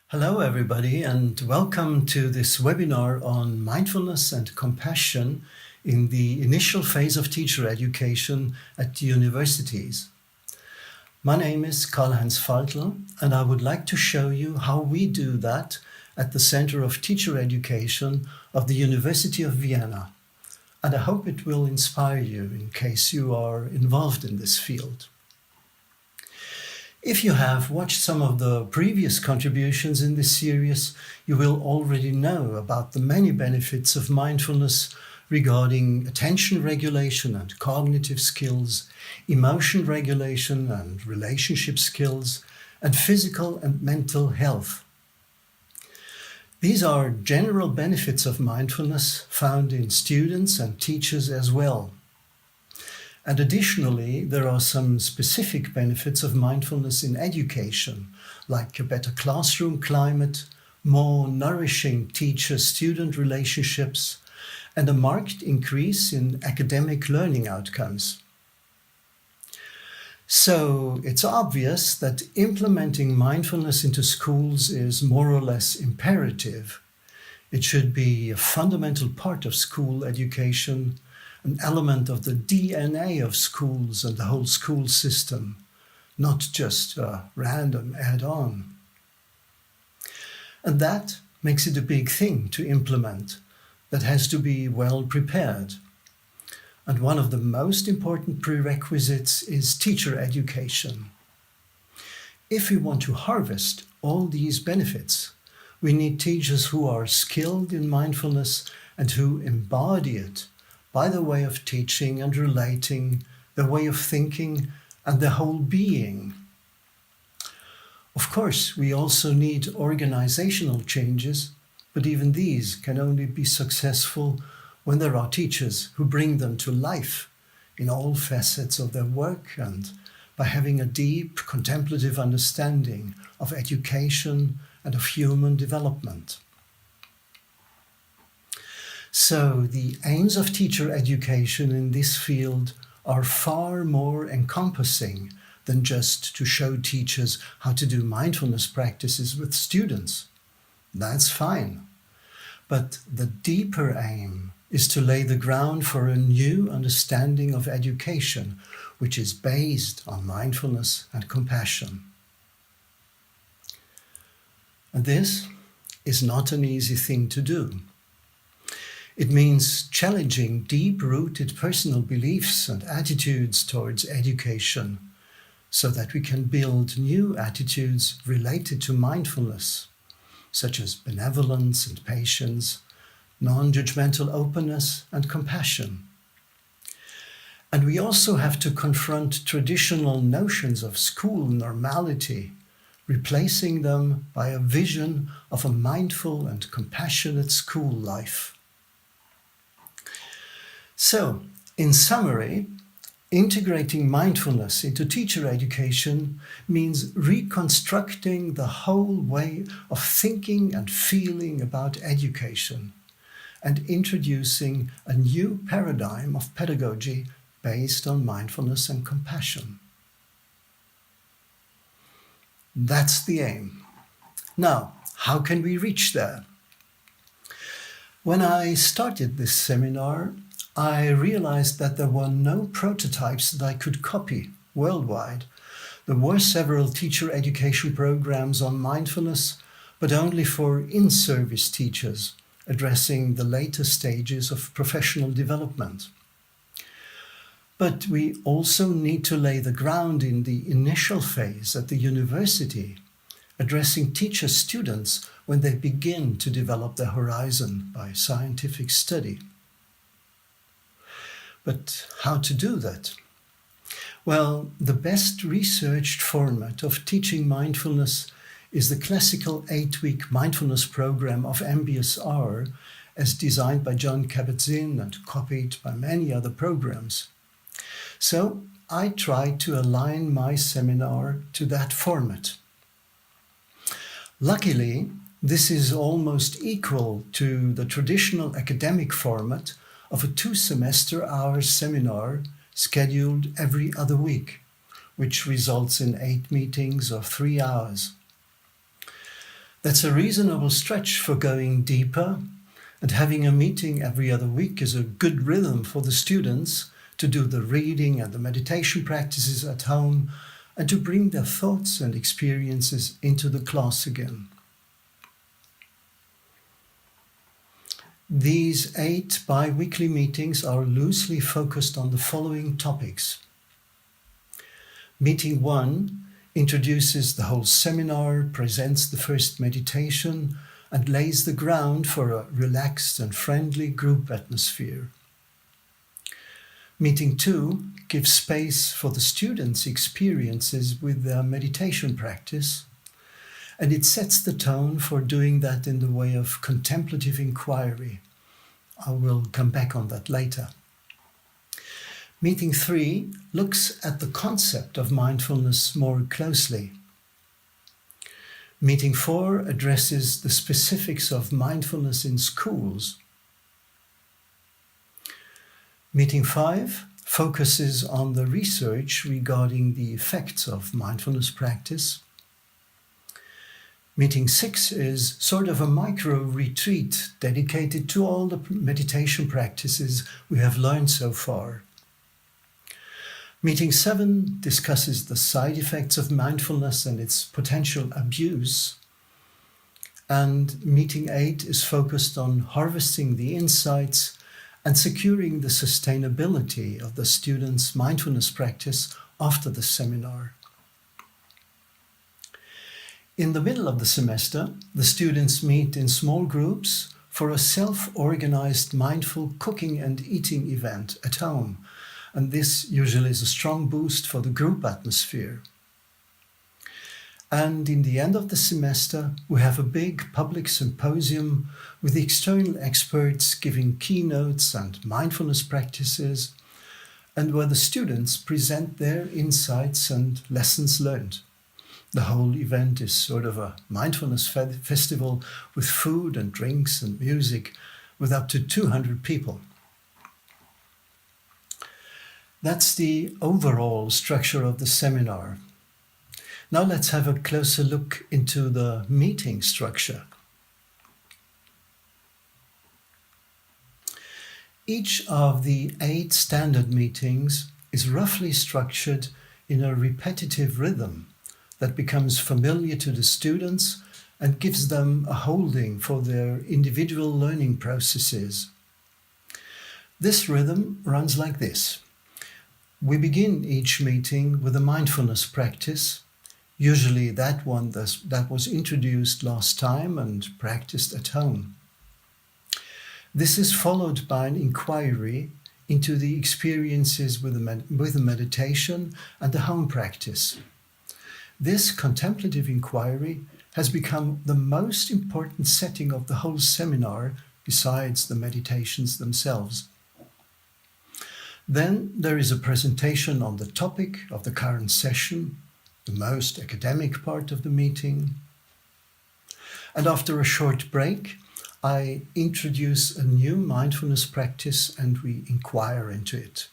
Hello, everybody, and welcome to this webinar on mindfulness and compassion in the initial phase of teacher education at universities. My name is Karlheinz Valtl, and I would like to show you how we do that at the Center of Teacher Education of the University of Vienna. And I hope it will inspire you in case you are involved in this field. If you have watched some of the previous contributions in this series, you will already know about the many benefits of mindfulness regarding attention regulation and cognitive skills, emotion regulation and relationship skills, and physical and mental health. These are general benefits of mindfulness found in students and teachers as well. And additionally, there are some specific benefits of mindfulness in education, like a better classroom climate, more nourishing teacher-student relationships, and a marked increase in academic learning outcomes. So it's obvious that implementing mindfulness into schools is more or less imperative. It should be a fundamental part of school education, an element of the DNA of schools and the whole school system, not just a random add-on. And that makes it a big thing to implement, that has to be well prepared. And one of the most important prerequisites is teacher education. If we want to harvest all these benefits, we need teachers who are skilled in mindfulness and who embody it by the way of teaching and relating, the way of thinking, and the whole being. Of course, we also need organizational changes, but even these can only be successful when there are teachers who bring them to life in all facets of their work and by having a deep contemplative understanding of education and of human development. So the aims of teacher education in this field are far more encompassing than just to show teachers how to do mindfulness practices with students. That's fine. But the deeper aim is to lay the ground for a new understanding of education, which is based on mindfulness and compassion. And this is not an easy thing to do. It means challenging deep-rooted personal beliefs and attitudes towards education so that we can build new attitudes related to mindfulness, such as benevolence and patience, non-judgmental openness and compassion. And we also have to confront traditional notions of school normality, replacing them by a vision of a mindful and compassionate school life. So, in summary, integrating mindfulness into teacher education means reconstructing the whole way of thinking and feeling about education and introducing a new paradigm of pedagogy based on mindfulness and compassion. That's the aim. Now, how can we reach there? When I started this seminar, I realized that there were no prototypes that I could copy worldwide. There were several teacher education programs on mindfulness, but only for in-service teachers, addressing the later stages of professional development. But we also need to lay the ground in the initial phase at the university, addressing teacher-students when they begin to develop their horizon by scientific study. But how to do that? Well, the best researched format of teaching mindfulness is the classical 8-week mindfulness program of MBSR, as designed by John Kabat-Zinn and copied by many other programs. So I tried to align my seminar to that format. Luckily, this is almost equal to the traditional academic format of a 2-semester-hour seminar scheduled every other week, which results in 8 meetings of 3 hours. That's a reasonable stretch for going deeper, and having a meeting every other week is a good rhythm for the students to do the reading and the meditation practices at home and to bring their thoughts and experiences into the class again. These 8 bi-weekly meetings are loosely focused on the following topics. Meeting 1 introduces the whole seminar, presents the first meditation, and lays the ground for a relaxed and friendly group atmosphere. Meeting 2 gives space for the students' experiences with their meditation practice, and it sets the tone for doing that in the way of contemplative inquiry. I will come back on that later. Meeting 3 looks at the concept of mindfulness more closely. Meeting 4 addresses the specifics of mindfulness in schools. Meeting 5 focuses on the research regarding the effects of mindfulness practice. Meeting 6 is sort of a micro-retreat dedicated to all the meditation practices we have learned so far. Meeting 7 discusses the side effects of mindfulness and its potential abuse. And Meeting 8 is focused on harvesting the insights and securing the sustainability of the students' mindfulness practice after the seminar. In the middle of the semester, the students meet in small groups for a self-organized mindful cooking and eating event at home. And this usually is a strong boost for the group atmosphere. And in the end of the semester, we have a big public symposium with external experts giving keynotes and mindfulness practices, and where the students present their insights and lessons learned. The whole event is sort of a mindfulness festival with food and drinks and music with up to 200 people. That's the overall structure of the seminar. Now let's have a closer look into the meeting structure. Each of the 8 standard meetings is roughly structured in a repetitive rhythm that becomes familiar to the students and gives them a holding for their individual learning processes. This rhythm runs like this. We begin each meeting with a mindfulness practice, usually that one that was introduced last time and practiced at home. This is followed by an inquiry into the experiences with the meditation and the home practice. This contemplative inquiry has become the most important setting of the whole seminar, besides the meditations themselves. Then there is a presentation on the topic of the current session, the most academic part of the meeting. And after a short break, I introduce a new mindfulness practice and we inquire into it.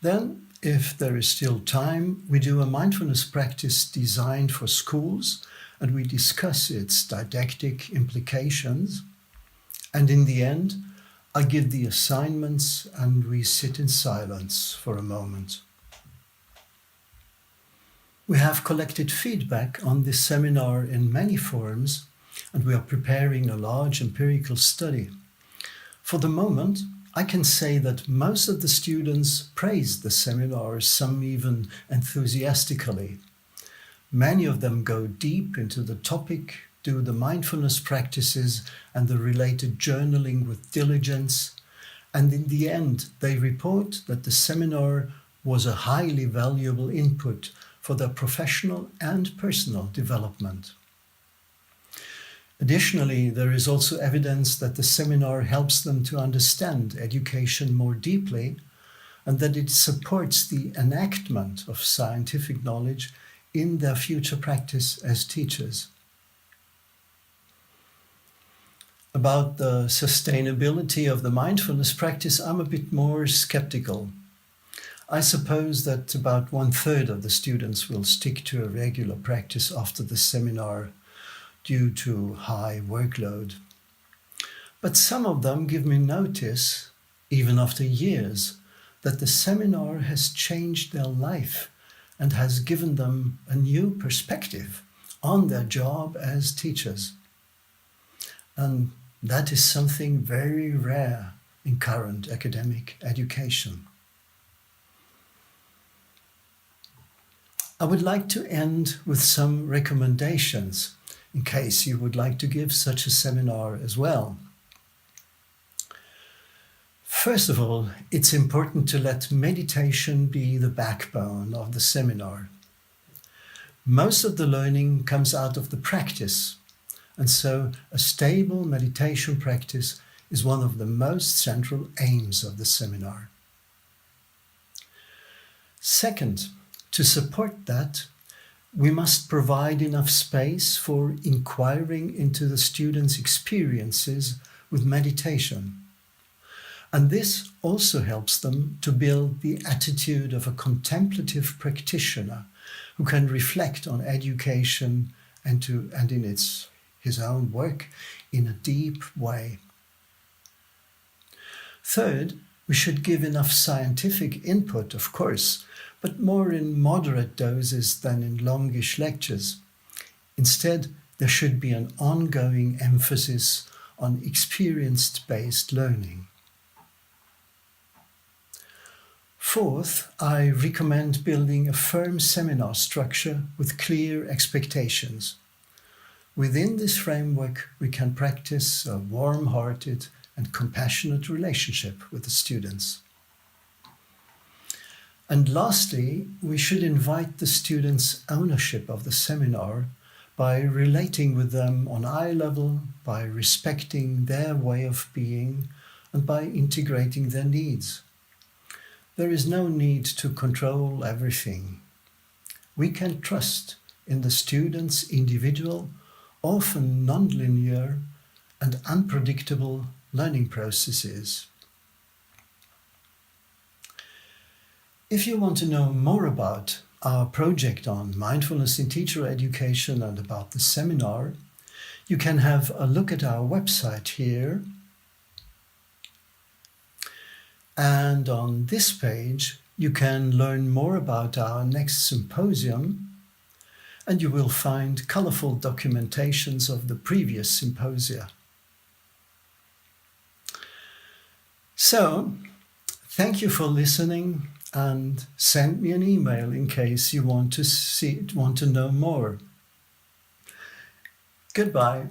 Then, if there is still time, we do a mindfulness practice designed for schools and we discuss its didactic implications. And in the end, I give the assignments and we sit in silence for a moment. We have collected feedback on this seminar in many forms, and we are preparing a large empirical study. For the moment, I can say that most of the students praised the seminar, some even enthusiastically. Many of them go deep into the topic, do the mindfulness practices and the related journaling with diligence, and in the end they report that the seminar was a highly valuable input for their professional and personal development. Additionally, there is also evidence that the seminar helps them to understand education more deeply and that it supports the enactment of scientific knowledge in their future practice as teachers. About the sustainability of the mindfulness practice, I'm a bit more skeptical. I suppose that about 1/3 of the students will stick to a regular practice after the seminar. due to high workload. But some of them give me notice, even after years, that the seminar has changed their life and has given them a new perspective on their job as teachers. And that is something very rare in current academic education. I would like to end with some recommendations in case you would like to give such a seminar as well. First of all, it's important to let meditation be the backbone of the seminar. Most of the learning comes out of the practice, and so a stable meditation practice is one of the most central aims of the seminar. Second, to support that, we must provide enough space for inquiring into the students' experiences with meditation. And this also helps them to build the attitude of a contemplative practitioner who can reflect on education and in his own work in a deep way. Third, we should give enough scientific input, of course, but more in moderate doses than in longish lectures. Instead, there should be an ongoing emphasis on experience-based learning. Fourth, I recommend building a firm seminar structure with clear expectations. Within this framework, we can practice a warm-hearted and compassionate relationship with the students. And lastly, we should invite the students' ownership of the seminar by relating with them on eye level, by respecting their way of being, and by integrating their needs. There is no need to control everything. We can trust in the students' individual, often non-linear and unpredictable learning processes. If you want to know more about our project on mindfulness in teacher education and about the seminar, you can have a look at our website here. And on this page, you can learn more about our next symposium, and you will find colorful documentations of the previous symposia. So, thank you for listening, and send me an email in case you want to know more. Goodbye.